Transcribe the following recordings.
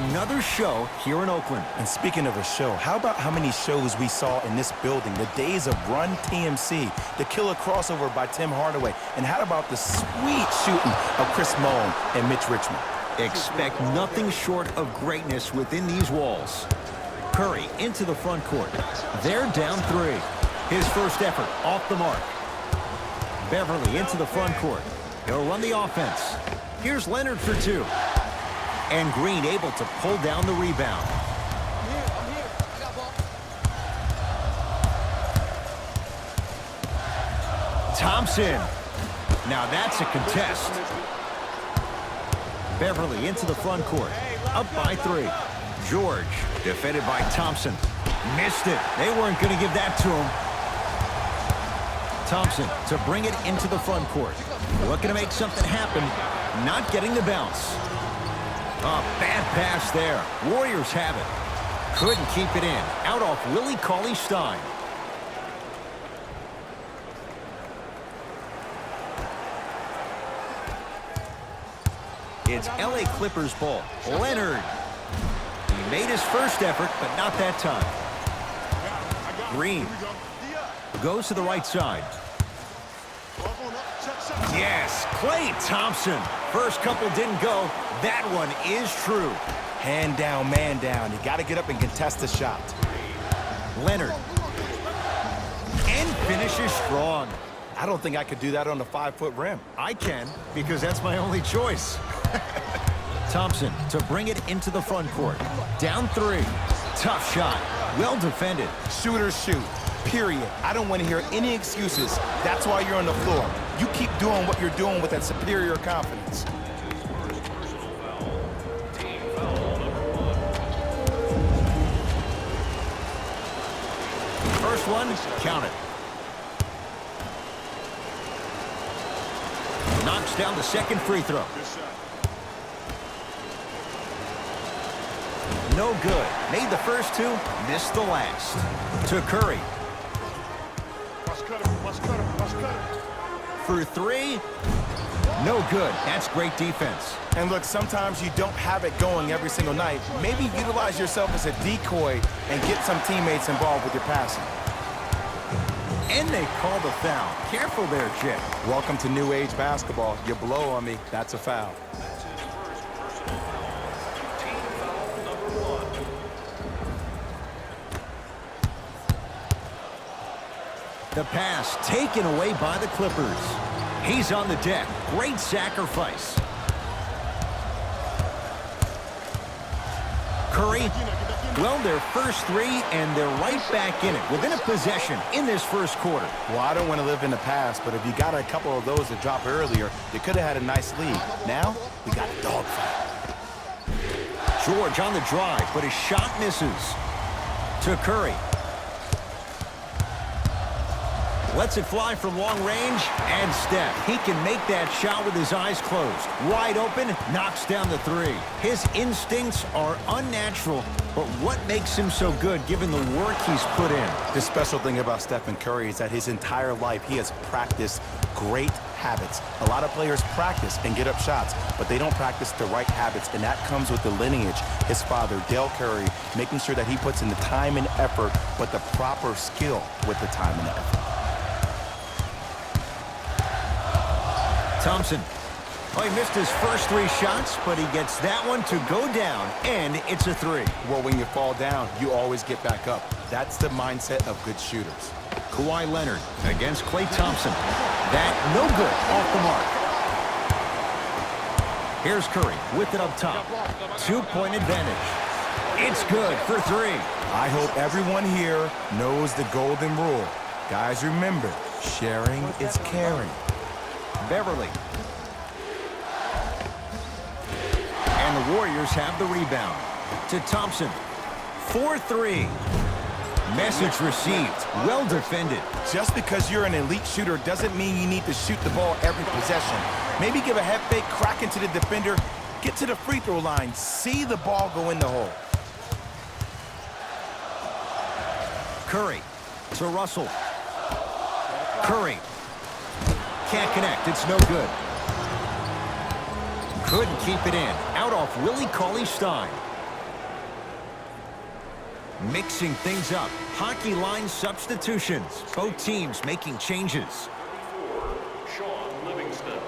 another show here in Oakland. And speaking of a show, how about how many shows we saw in this building? The days of Run TMC, the killer crossover by Tim Hardaway, and how about the sweet shooting of Chris Mullin and Mitch Richmond? Expect nothing short of greatness within these walls. Curry into the front court. They're down 3. His first effort off the mark. Beverly into the front court. He'll run the offense. Here's Leonard for 2. And Green able to pull down the rebound. Thompson. Now that's a contest. Beverly into the front court. Up by 3. George, defended by Thompson. Missed it. They weren't going to give that to him. Thompson to bring it into the front court. Looking to make something happen. Not getting the bounce. A bad pass there. Warriors have it. Couldn't keep it in. Out off Willie Cauley-Stein. It's LA Clippers ball. Leonard. He made his first effort, but not that time. Green goes to the right side. Yes, Klay Thompson. First couple didn't go. That one is true. Hand down, man down. You got to get up and contest the shot. Leonard. And finishes strong. I don't think I could do that on the 5-foot rim. I can, because that's my only choice. Thompson to bring it into the front court. Down 3. Tough shot. Well defended. Shooters shoot. Period. I don't want to hear any excuses. That's why you're on the floor. You keep doing what you're doing with that superior confidence. First one, count it. Knocks down the second free throw. No good. Made the first 2, missed the last. To Curry. For 3. No good. That's great defense. And look, sometimes you don't have it going every single night. Maybe utilize yourself as a decoy and get some teammates involved with your passing. And they call the foul. Careful there, Jay. Welcome to new age basketball. You blow on me, that's a foul. The pass taken away by the Clippers. He's on the deck. Great sacrifice. Curry. Well, their first 3, and they're right back in it within a possession in this first quarter. Well, I don't want to live in the past, but if you got a couple of those to drop earlier, you could have had a nice lead. Now, we got a dogfight. George on the drive, but his shot misses. To Curry. Lets it fly from long range, and Steph. He can make that shot with his eyes closed. Wide open, knocks down the 3. His instincts are unnatural, but what makes him so good given the work he's put in? The special thing about Stephen Curry is that his entire life he has practiced great habits. A lot of players practice and get up shots, but they don't practice the right habits, and that comes with the lineage. His father, Dale Curry, making sure that he puts in the time and effort, but the proper skill with the time and effort. Thompson. Oh, he missed his first 3 shots, but he gets that one to go down, and it's a 3. Well, when you fall down, you always get back up. That's the mindset of good shooters. Kawhi Leonard against Klay Thompson. That no good off the mark. Here's Curry with it up top. 2-point advantage. It's good for 3. I hope everyone here knows the golden rule. Guys, remember, sharing is caring. Beverly. And the Warriors have the rebound. To Thompson. 4-3. Message received. Well defended. Just because you're an elite shooter doesn't mean you need to shoot the ball every possession. Maybe give a head fake, crack into the defender, get to the free throw line, see the ball go in the hole. Curry to Russell. Curry. Can't connect. It's no good. Couldn't keep it in. Out off Willie Cauley-Stein. Mixing things up. Hockey line substitutions. Both teams making changes. Sean Livingston.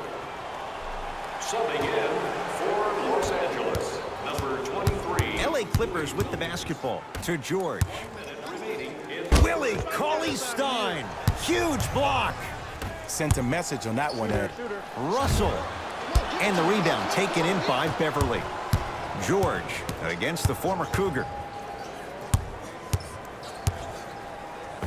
Subbing in for Los Angeles, number 23. LA Clippers with the basketball to George. Willie Cauley-Stein. Huge block. Sent a message on that one, Ed. Russell. And the rebound taken in by Beverly. George against the former Cougar.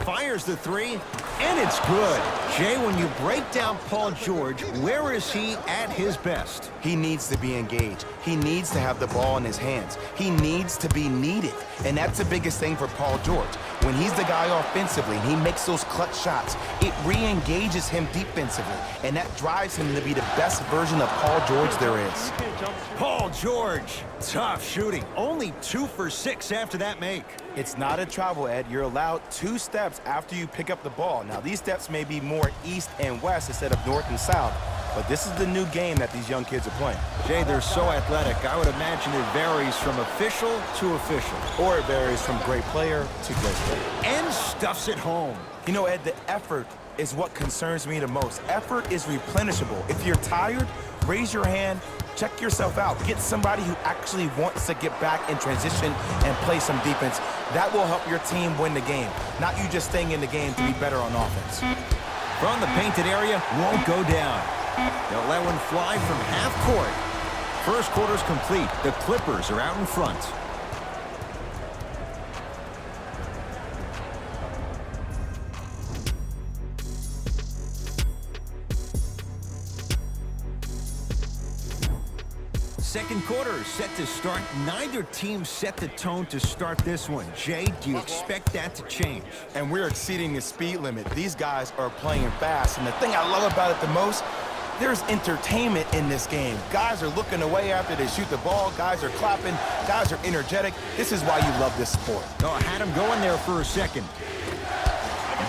Fires the three, and it's good. Jay, when you break down Paul George, where is he at his best? He needs to be engaged. He needs to have the ball in his hands. He needs to be needed. And that's the biggest thing for Paul George. When he's the guy offensively and he makes those clutch shots, it re-engages him defensively. And that drives him to be the best version of Paul George there is. Paul George, tough shooting. Only 2 for 6 after that make. It's not a travel, Ed. You're allowed 2 steps after you pick up the ball. Now, these steps may be more east and west instead of north and south, but this is the new game that these young kids are playing. Jay, they're so athletic. I would imagine it varies from official to official. Or it varies from great player to great player. And stuffs it home. You know, Ed, the effort is what concerns me the most. Effort is replenishable. If you're tired, raise your hand, check yourself out. Get somebody who actually wants to get back in transition and play some defense. That will help your team win the game, not you just staying in the game to be better on offense. From the painted area, won't go down. They'll let one fly from half court. First quarter's complete. The Clippers are out in front. Second quarter is set to start. Neither team set the tone to start this one. Jay, do you expect that to change? And we're exceeding the speed limit. These guys are playing fast. And the thing I love about it the most, there's entertainment in this game. Guys are looking away after they shoot the ball. Guys are clapping. Guys are energetic. This is why you love this sport. Oh, I had him going there for a second.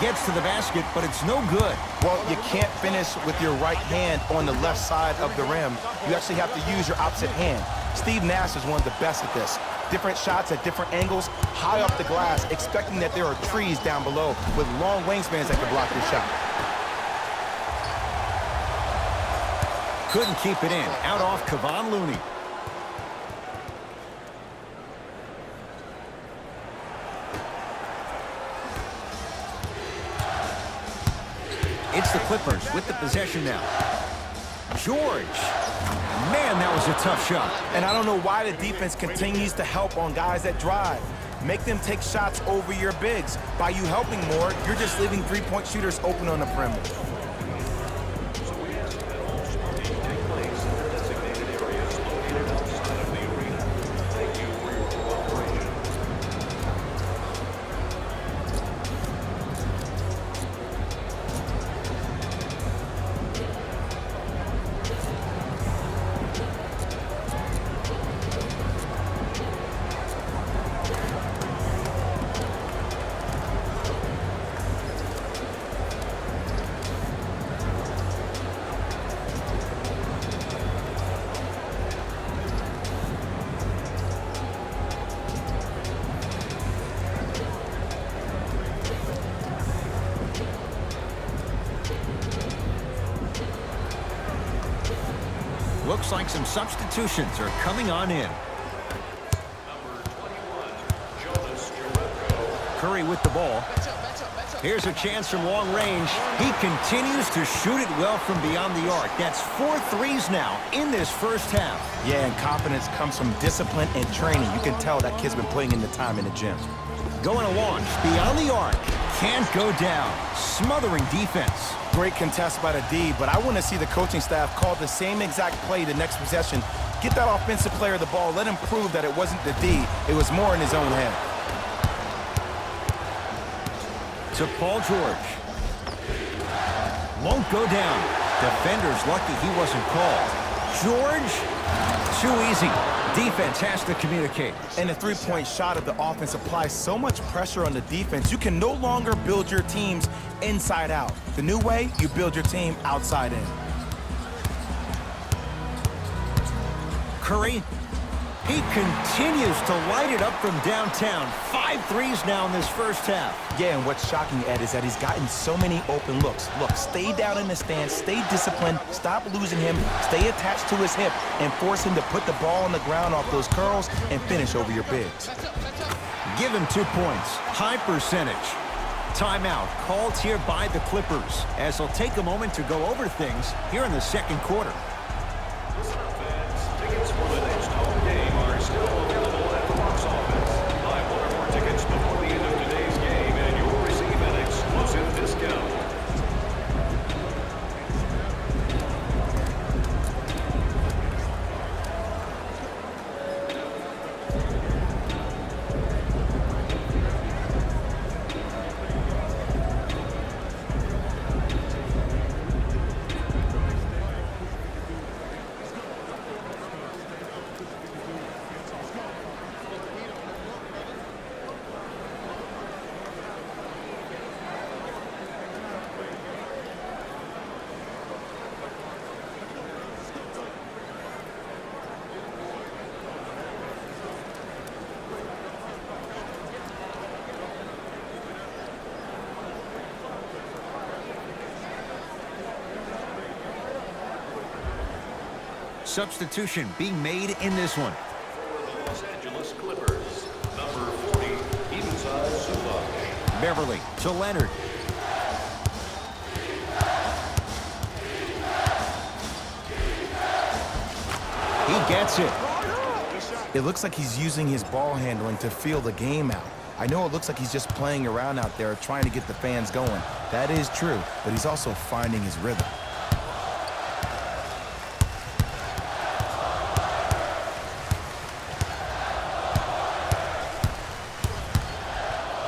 Gets to the basket, but it's no good. Well, you can't finish with your right hand on the left side of the rim. You actually have to use your opposite hand. Steve Nash is one of the best at this. Different shots at different angles, high off the glass, expecting that there are trees down below with long wingspans that can block your shot. Couldn't keep it in. Out off Kevon Looney. It's the Clippers with the possession now. George. Man, that was a tough shot. And I don't know why the defense continues to help on guys that drive. Make them take shots over your bigs. By you helping more, you're just leaving three-point shooters open on the perimeter. Looks like some substitutions are coming on in. Number 21, Jonas Jerebko. Curry with the ball. Here's a chance from long range. He continues to shoot it well from beyond the arc. That's 4 threes now in this first half. Yeah, and confidence comes from discipline and training. You can tell that kid's been putting in the time in the gym. Going to launch beyond the arc. Can't go down. Smothering defense. Great contest by the D, but I want to see the coaching staff call the same exact play the next possession. Get that offensive player the ball. Let him prove that it wasn't the D. It was more in his own head. To Paul George. Won't go down. Defender's lucky he wasn't called. George, too easy. Defense has to communicate. And the three-point shot of the offense applies so much pressure on the defense, you can no longer build your teams inside out. The new way, you build your team outside in. Curry He continues to light it up from downtown. 5 threes now in this first half. Yeah, and what's shocking, Ed, is that he's gotten so many open looks. Look, stay down in the stance, stay disciplined, stop losing him, stay attached to his hip, and force him to put the ball on the ground off those curls and finish over your bigs. Give him 2 points. High percentage. Timeout called here by the Clippers as they'll take a moment to go over things here in the second quarter. Tickets for the next home game are still available at the box office. Buy 1 or more tickets before the end of today's game and you'll receive an exclusive discount. Substitution being made in this one. For the Los Angeles Clippers, number 40, Ivica Zubac. Beverly to Leonard. He gets it. It looks like he's using his ball handling to feel the game out. I know it looks like he's just playing around out there trying to get the fans going. That is true, but he's also finding his rhythm.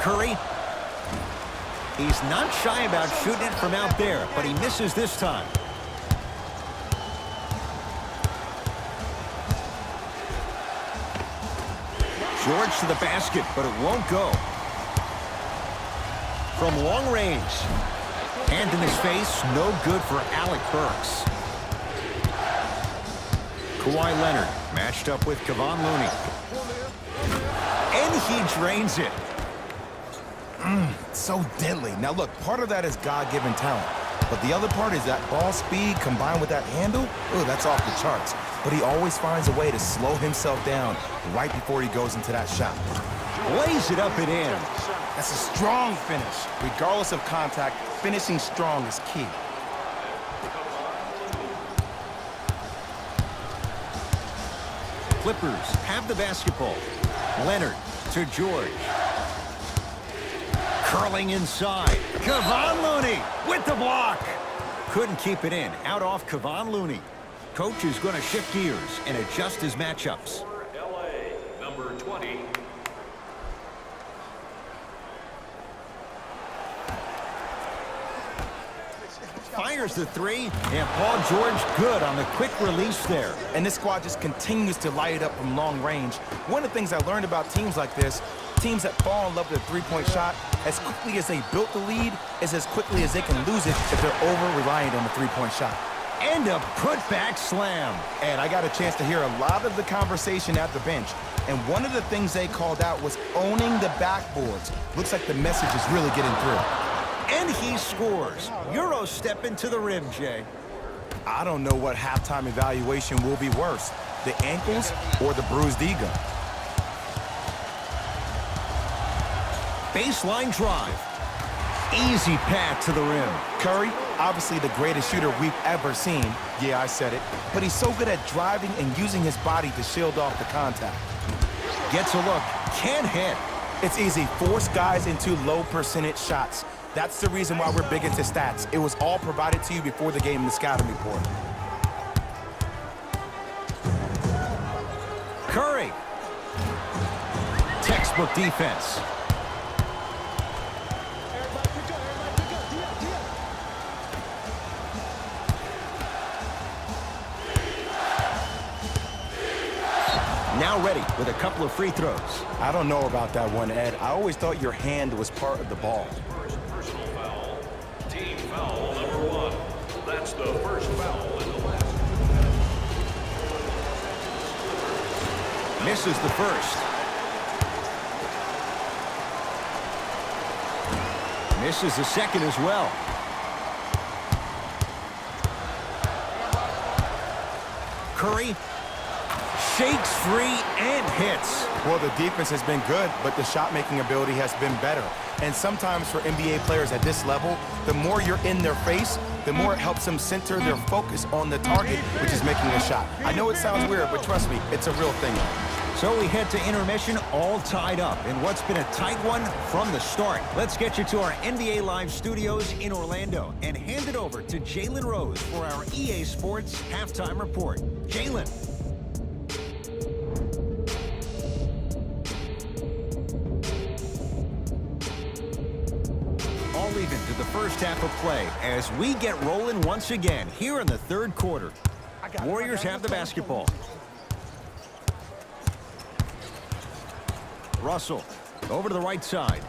Curry. He's not shy about shooting it from out there, but he misses this time. George to the basket, but it won't go. From long range. Hand in his face, no good for Alec Burks. Kawhi Leonard matched up with Kevon Looney. And he drains it. So deadly. Now look, part of that is God-given talent. But the other part is that ball speed combined with that handle. Oh, that's off the charts. But he always finds a way to slow himself down right before he goes into that shot. Lays it up and in. That's a strong finish. Regardless of contact, finishing strong is key. Clippers have the basketball. Leonard to George. Curling inside. Kevon Looney with the block. Couldn't keep it in. Out off Kevon Looney. Coach is going to shift gears and adjust his matchups. For LA, number 20, Fires the three, and Paul George good on the quick release there. And this squad just continues to light it up from long range. One of the things I learned about teams like this, teams that fall in love with a three-point shot, as quickly as they built the lead, is as quickly as they can lose it if they're over-reliant on the three-point shot. And a putback slam. And I got a chance to hear a lot of the conversation at the bench. And one of the things they called out was owning the backboards. Looks like the message is really getting through. And he scores. Euro step into the rim, Jay. I don't know what halftime evaluation will be worse, the ankles or the bruised ego. Baseline drive. Easy path to the rim. Curry, obviously the greatest shooter we've ever seen. Yeah, I said it. But he's so good at driving and using his body to shield off the contact. Gets a look. Can't hit. It's easy. Force guys into low percentage shots. That's the reason why we're big into stats. It was all provided to you before the game in the scouting report. Curry. Textbook defense. Now ready with a couple of free throws. I don't know about that one, Ed. I always thought your hand was part of the ball. first personal foul, team foul number 1. That's the first foul in the last. Misses the first. Misses the second as well. Curry shakes free and hits. Well, the defense has been good, but the shot-making ability has been better. And sometimes for NBA players at this level, the more you're in their face, the more it helps them center their focus on the target, which is making a shot. I know it sounds weird, but trust me, it's a real thing. So we head to intermission all tied up in what's been a tight one from the start. Let's get you to our NBA Live studios in Orlando and hand it over to Jalen Rose for our EA Sports Halftime Report. Jalen. All even to the first half of play as we get rolling once again here in the third quarter. Warriors have the basketball. Russell over to the right side.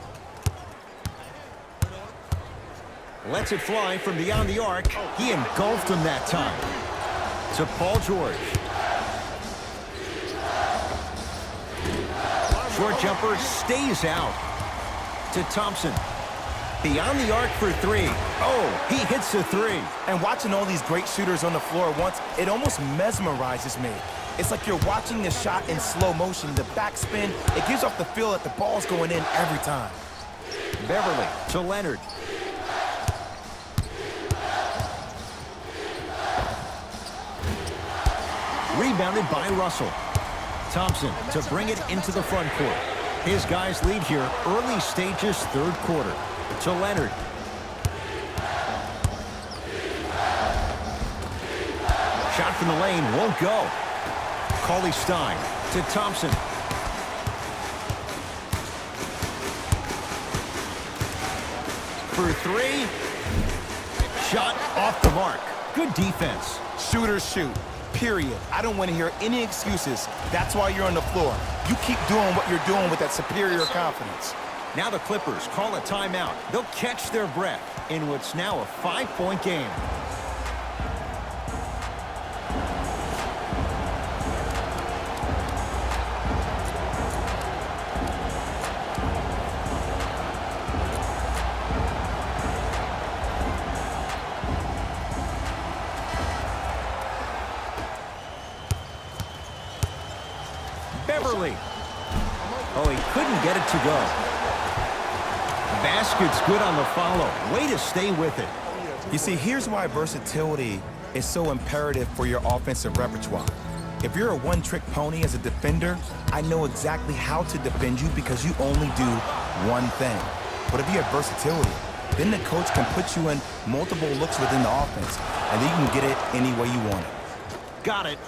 Lets it fly from beyond the arc. He engulfed him that time. To Paul George. Short jumper stays out. To Thompson. Beyond the arc for three. Oh, he hits the three. And watching all these great shooters on the floor at once, it almost mesmerizes me. It's like you're watching the shot in slow motion. The backspin, it gives off the feel that the ball's going in every time. Beverly to Leonard. Rebounded by Russell. Thompson to bring it into the front court. His guys lead here early stages third quarter. To Leonard. Shot from the lane won't go. Cauley Stein to Thompson. For three. Shot off the mark. Good defense. Shooters shoot, period. I don't want to hear any excuses. That's why you're on the floor. You keep doing what you're doing with that superior confidence. Now the Clippers call a timeout. They'll catch their breath in what's now a 5-point game. Beverly. Oh, he couldn't get it to go. Basket's good on the follow. Way to stay with it. You see, here's why versatility is so imperative for your offensive repertoire. If you're a one-trick pony as a defender, I know exactly how to defend you because you only do one thing. But if you have versatility, then the coach can put you in multiple looks within the offense, and then you can get it any way you want it. Got it.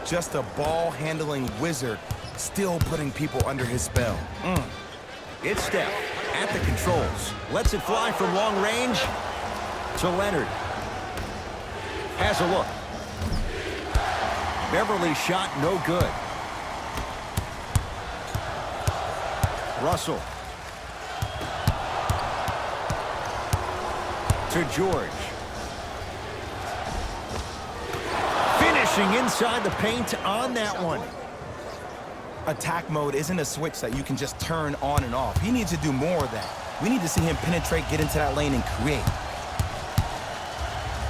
Just a ball-handling wizard, still putting people under his spell. It's Steph at the controls. Lets it fly from long range to Leonard. Has a look. Beverly shot no good. Russell. To George. Finishing inside the paint on that one. Attack mode isn't a switch that you can just turn on and off. He needs to do more of that. We need to see him penetrate, get into that lane, and create.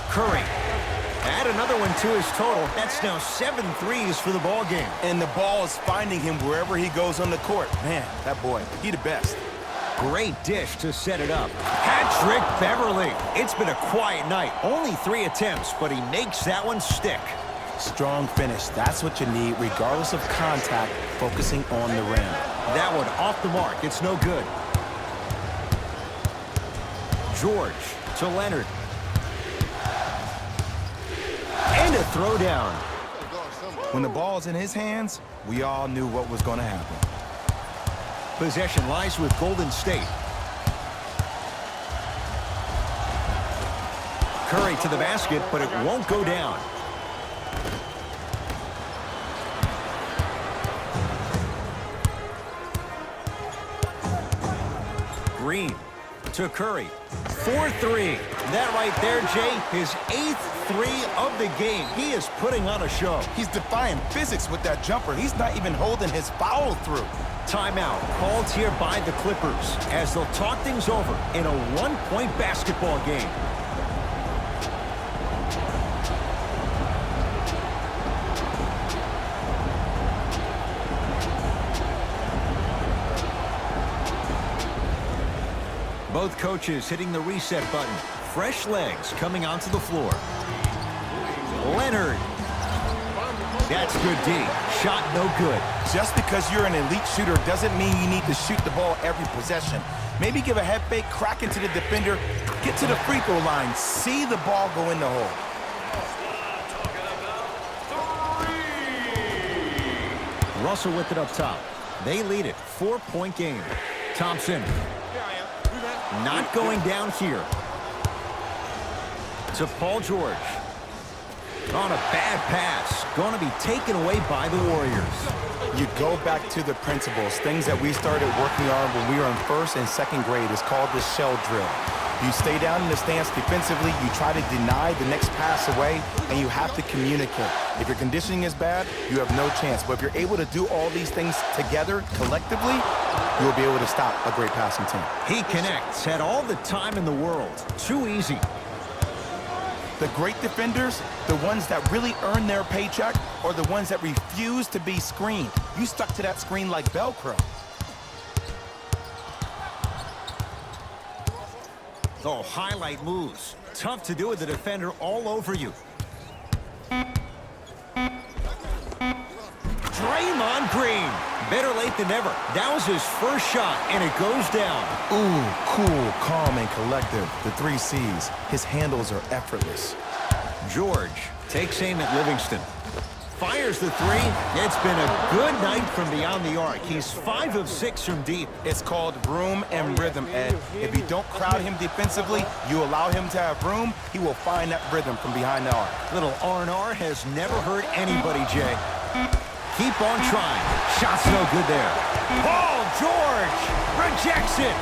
Curry. Add another one to his total. That's now 7 threes for the ball game. And the ball is finding him wherever he goes on the court. Man, that boy, he the best. Great dish to set it up. Patrick Beverly. It's been a quiet night. Only 3 attempts, but he makes that one stick. Strong finish. That's what you need, regardless of contact, focusing on the rim. That one off the mark. It's no good. George to Leonard. And a throwdown. When the ball's in his hands, we all knew what was going to happen. Possession lies with Golden State. Curry to the basket, but it won't go down. Green to Curry. 4-3. That right there, Jay, his 8th three of the game. He is putting on a show. He's defying physics with that jumper. He's not even holding his foul through. Timeout called here by the Clippers as they'll talk things over in a one-point basketball game. Both coaches hitting the reset button. Fresh legs coming onto the floor. Leonard. That's good D. Shot no good. Just because you're an elite shooter doesn't mean you need to shoot the ball every possession. Maybe give a head fake, crack into the defender, get to the free throw line, see the ball go in the hole. Russell with it up top. They lead it. 4-point game. Thompson. Not going down here. To Paul George. On a bad pass. Going to be taken away by the Warriors. You go back to the principles, things that we started working on when we were in first and second grade. It's called the shell drill. You stay down in the stance defensively, you try to deny the next pass away, and you have to communicate. If your conditioning is bad, you have no chance. But if you're able to do all these things together, collectively, you'll be able to stop a great passing team. He connects. Had all the time in the world. Too easy. The great defenders, the ones that really earn their paycheck, are the ones that refuse to be screened. You stuck to that screen like Velcro. Oh, highlight moves. Tough to do with the defender all over you. Draymond Green. Better late than never. That was his first shot, and it goes down. Ooh, cool, calm, and collective. The 3 C's. His handles are effortless. George takes aim at Livingston. Fires the three. It's been a good night from beyond the arc. He's 5 of 6 from deep. It's called room and rhythm, Ed. If you don't crowd him defensively, you allow him to have room, he will find that rhythm from behind the arc. Little R&R has never hurt anybody, Jay. Keep on trying. Shot's no good there. Paul George rejects it.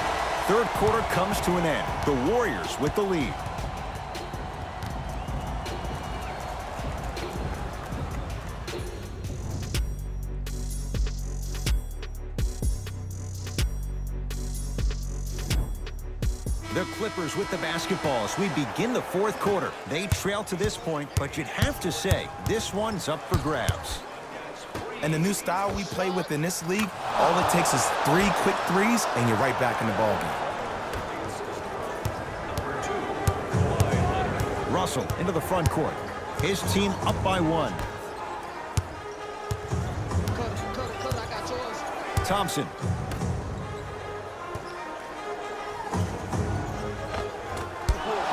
Third quarter comes to an end. The Warriors with the lead. The Clippers with the basketball as we begin the fourth quarter. They trail to this point, but you'd have to say this one's up for grabs. And the new style we play with in this league, all it takes is 3 quick threes, and you're right back in the ballgame. Russell into the front court. His team up by 1. Thompson.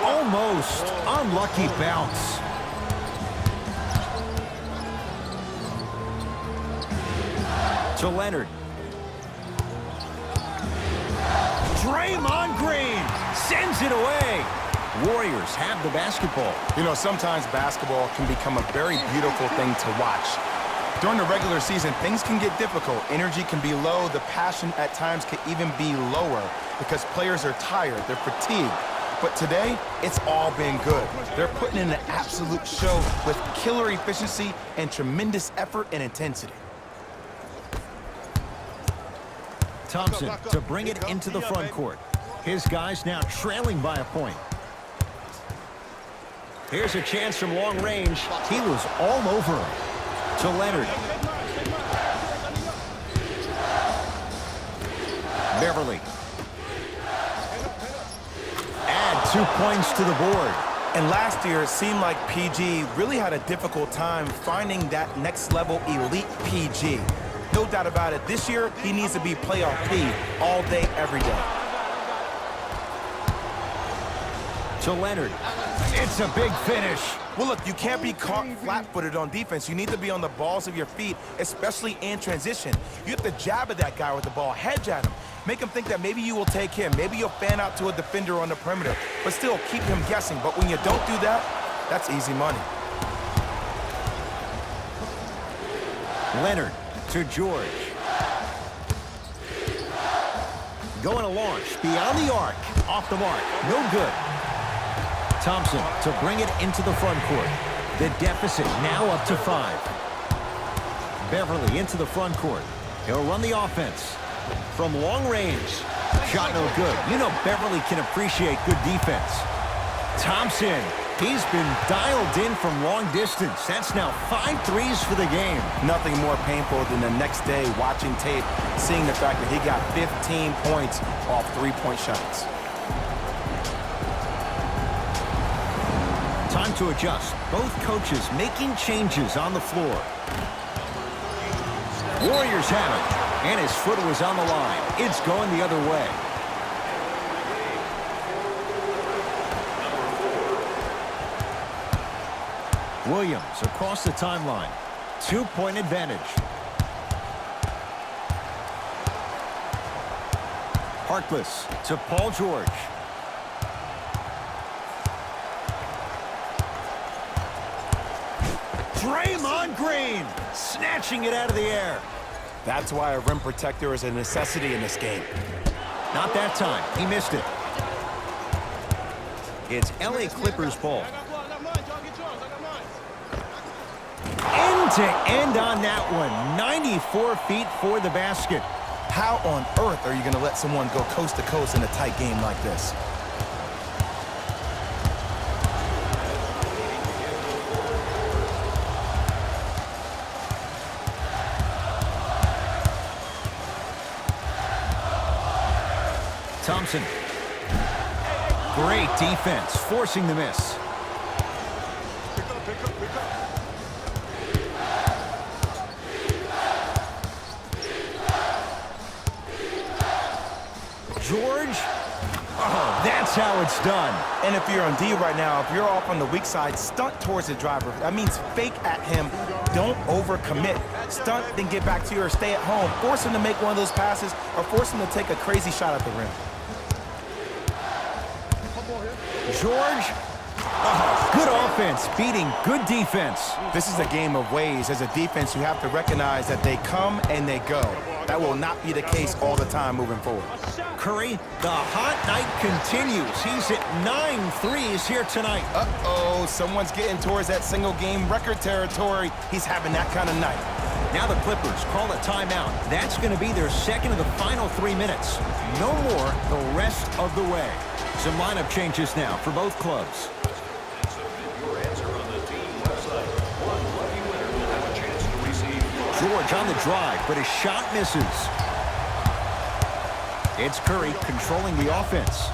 Almost. Unlucky bounce. To Leonard. Draymond Green sends it away. Warriors have the basketball. You know, sometimes basketball can become a very beautiful thing to watch. During the regular season, things can get difficult. Energy can be low. The passion at times can even be lower because players are tired. They're fatigued. But today, it's all been good. They're putting in an absolute show with killer efficiency and tremendous effort and intensity. Thompson to bring it into the front court. His guys now trailing by a point. Here's a chance from long range. He was all over him. To Leonard. Beverly. Add 2 points to the board. And last year, it seemed like PG really had a difficult time finding that next level elite PG. No doubt about it. This year, he needs to be playoff P all day, every day. To Leonard. It's a big finish. Well, look, you can't be caught flat-footed on defense. You need to be on the balls of your feet, especially in transition. You have to jab at that guy with the ball, hedge at him. Make him think that maybe you will take him. Maybe you'll fan out to a defender on the perimeter, but still keep him guessing. But when you don't do that, that's easy money. Leonard to George. Going to launch beyond the arc. Off the mark. No good. Thompson to bring it into the front court. The deficit now up to 5. Beverly into the front court. He'll run the offense. From long range. Shot no good. You know Beverly can appreciate good defense. Thompson, he's been dialed in from long distance. That's now 5 threes for the game. Nothing more painful than the next day watching tape, seeing the fact that he got 15 points off three-point shots. Time to adjust. Both coaches making changes on the floor. Warriors have it, and his foot was on the line. It's going the other way. Williams across the timeline. 2-point advantage. Harkless to Paul George. Draymond Green snatching it out of the air. That's why a rim protector is a necessity in this game. Not that time. He missed it. It's LA Clippers ball. End to end on that one. 94 feet for the basket. How on earth are you going to let someone go coast to coast in a tight game like this? Thompson. Great defense, forcing the miss. George. Oh, that's how it's done. And if you're on D right now, if you're off on the weak side, stunt towards the driver. That means fake at him. Don't overcommit. Stunt, then get back to you or stay at home. Force him to make one of those passes or force him to take a crazy shot at the rim. George. Oh, good offense, beating good defense. This is a game of ways. As a defense, you have to recognize that they come and they go. That will not be the case all the time moving forward. Curry, the hot night continues. He's hit 9 threes here tonight. Uh-oh, someone's getting towards that single-game record territory. He's having that kind of night. Now the Clippers call a timeout. That's going to be their second of the final 3 minutes. No more the rest of the way. Some lineup changes now for both clubs. Your answer on the team website. One lucky winner will have a chance to receive. George on the drive, but his shot misses. It's Curry controlling the offense.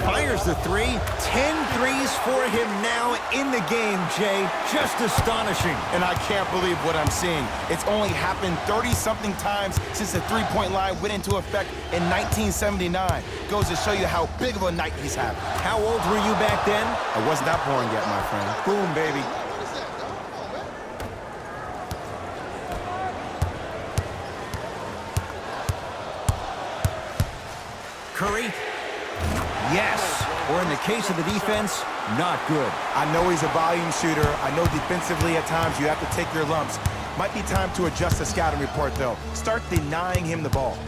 Fires the 3. 10 threes for him now in the game, Jay. Just astonishing. And I can't believe what I'm seeing. It's only happened 30-something times since the three-point line went into effect in 1979. Goes to show you how big of a night he's having. How old were you back then? I wasn't that born yet, my friend. Boom, baby. Curry. Yes. Or in the case of the defense, not good. I know he's a volume shooter. I know defensively at times you have to take your lumps. Might be time to adjust the scouting report, though. Start denying him the ball.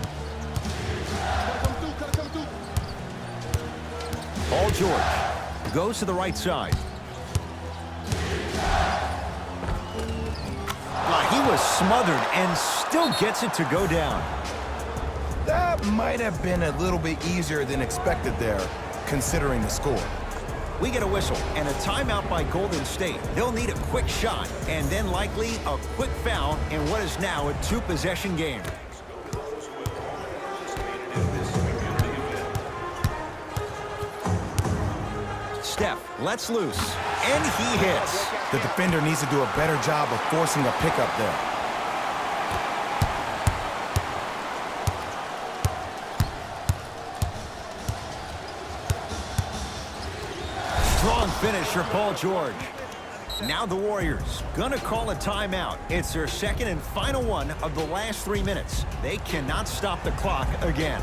Paul George goes to the right side. He was smothered and still gets it to go down. That might have been a little bit easier than expected there, considering the score. We get a whistle and a timeout by Golden State. They'll need a quick shot and then likely a quick foul in what is now a 2-possession game. Steph lets loose, and he hits. The defender needs to do a better job of forcing a pickup there. Strong finish for Paul George. Now the Warriors gonna call a timeout. It's their second and final one of the last 3 minutes. They cannot stop the clock again.